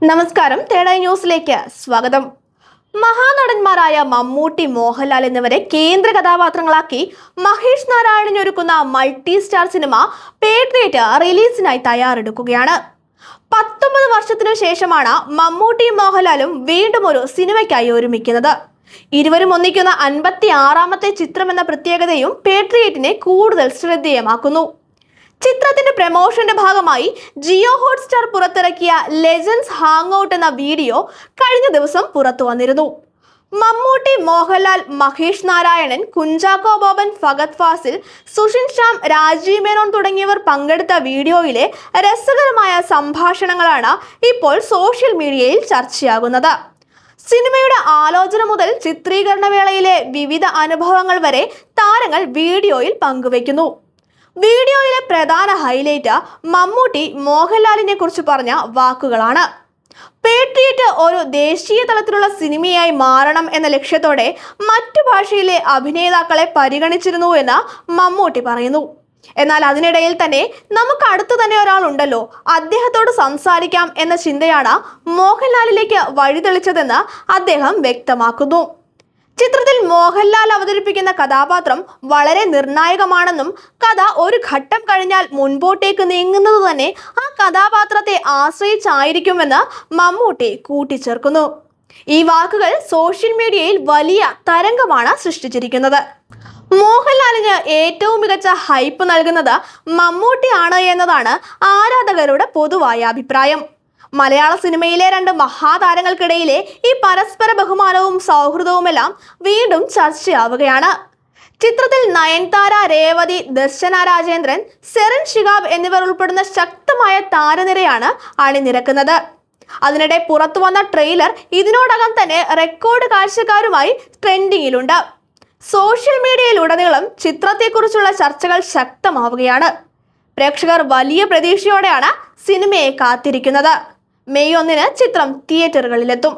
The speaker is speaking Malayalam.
നമസ്കാരം, തേടായി ന്യൂസിലേക്ക് സ്വാഗതം. മഹാനടന്മാരായ മമ്മൂട്ടി, മോഹൻലാൽ എന്നിവരെ കേന്ദ്ര കഥാപാത്രങ്ങളാക്കി മഹേഷ് നാരായണൻ ഒരുക്കുന്ന മൾട്ടി സ്റ്റാർ സിനിമ പേട്രിയറ്റ് റിലീസിനായി തയ്യാറെടുക്കുകയാണ്. 19 വർഷത്തിനു ശേഷമാണ് മമ്മൂട്ടിയും മോഹൻലാലും വീണ്ടും ഒരു സിനിമയ്ക്കായി ഒരുമിക്കുന്നത്. ഇരുവരും ഒന്നിക്കുന്ന 56ാമത്തെ ചിത്രമെന്ന പ്രത്യേകതയും പേട്രിയറ്റിനെ കൂടുതൽ ശ്രദ്ധേയമാക്കുന്നു. ചിത്രത്തിന്റെ പ്രമോഷന്റെ ഭാഗമായി ജിയോ ഹോട്ട്സ്റ്റാർ പുറത്തിറക്കിയ ലെജൻഡ്സ് ഹാങ് ഔട്ട് എന്ന വീഡിയോ കഴിഞ്ഞ ദിവസം പുറത്തു വന്നിരുന്നു. മമ്മൂട്ടി, മോഹൻലാൽ, മഹേഷ് നാരായണൻ, കുഞ്ചാക്കോ ബോബൻ, ഫഹദ് ഫാസിൽ, സുഷിൻ ശ്യാം, രാജീവ് മേനോൻ തുടങ്ങിയവർ പങ്കെടുത്ത വീഡിയോയിലെ രസകരമായ സംഭാഷണങ്ങളാണ് ഇപ്പോൾ സോഷ്യൽ മീഡിയയിൽ ചർച്ചയാകുന്നത്. സിനിമയുടെ ആലോചന മുതൽ ചിത്രീകരണ വേളയിലെ വിവിധ അനുഭവങ്ങൾ വരെ താരങ്ങൾ വീഡിയോയിൽ പങ്കുവയ്ക്കുന്നു. വീഡിയോയിലെ പ്രധാന ഹൈലൈറ്റ് മമ്മൂട്ടി മോഹൻലാലിനെ കുറിച്ച് പറഞ്ഞ വാക്കുകളാണ്. പേട്രിയറ്റ് ഒരു ദേശീയ തലത്തിലുള്ള സിനിമയായി മാറണം എന്ന ലക്ഷ്യത്തോടെ മറ്റു ഭാഷയിലെ അഭിനേതാക്കളെ പരിഗണിച്ചിരുന്നു എന്ന് മമ്മൂട്ടി പറയുന്നു. എന്നാൽ അതിനിടയിൽ തന്നെ നമുക്ക് അടുത്ത് തന്നെ ഒരാളുണ്ടല്ലോ, അദ്ദേഹത്തോട് സംസാരിക്കാം എന്ന ചിന്തയാണ് മോഹൻലാലിലേക്ക് വഴിതെളിച്ചതെന്ന് അദ്ദേഹം വ്യക്തമാക്കുന്നു. ചിത്രത്തിൽ മോഹൻലാൽ അവതരിപ്പിക്കുന്ന കഥാപാത്രം വളരെ നിർണായകമാണെന്നും കഥ ഒരു ഘട്ടം കഴിഞ്ഞാൽ മുൻപോട്ടേക്ക് നീങ്ങുന്നത് തന്നെ ആ കഥാപാത്രത്തെ ആശ്രയിച്ചായിരിക്കുമെന്ന് മമ്മൂട്ടി കൂട്ടിച്ചേർക്കുന്നു. ഈ വാക്കുകൾ സോഷ്യൽ മീഡിയയിൽ വലിയ തരംഗമാണ് സൃഷ്ടിച്ചിരിക്കുന്നത്. മോഹൻലാലിന് ഏറ്റവും മികച്ച ഹൈപ്പ് നൽകുന്നത് മമ്മൂട്ടിയാണ് എന്നതാണ് ആരാധകരുടെ പൊതുവായ അഭിപ്രായം. മലയാള സിനിമയിലെ രണ്ട് മഹാതാരങ്ങൾക്കിടയിലെ ഈ പരസ്പര ബഹുമാനവും സൗഹൃദവുമെല്ലാം വീണ്ടും ചർച്ചയാവുകയാണ്. ചിത്രത്തിൽ നയൻതാര, രേവതി, ദർശന രാജേന്ദ്രൻ, സെറിൻ ഷിഹാബ് എന്നിവർ ഉൾപ്പെടുന്ന ശക്തമായ താരനിരയാണ് അണിനിരക്കുന്നത്. അതിനിടെ പുറത്തു വന്ന ട്രെയിലർ ഇതിനോടകം തന്നെ റെക്കോർഡ് കാഴ്ചക്കാരുമായി ട്രെൻഡിങ്ങിലുണ്ട്. സോഷ്യൽ മീഡിയയിലുടനീളം ചിത്രത്തെക്കുറിച്ചുള്ള ചർച്ചകൾ ശക്തമാവുകയാണ്. പ്രേക്ഷകർ വലിയ പ്രതീക്ഷയോടെയാണ് സിനിമയെ കാത്തിരിക്കുന്നത്. മെയ് 1 ചിത്രം തിയേറ്ററുകളിലെത്തും.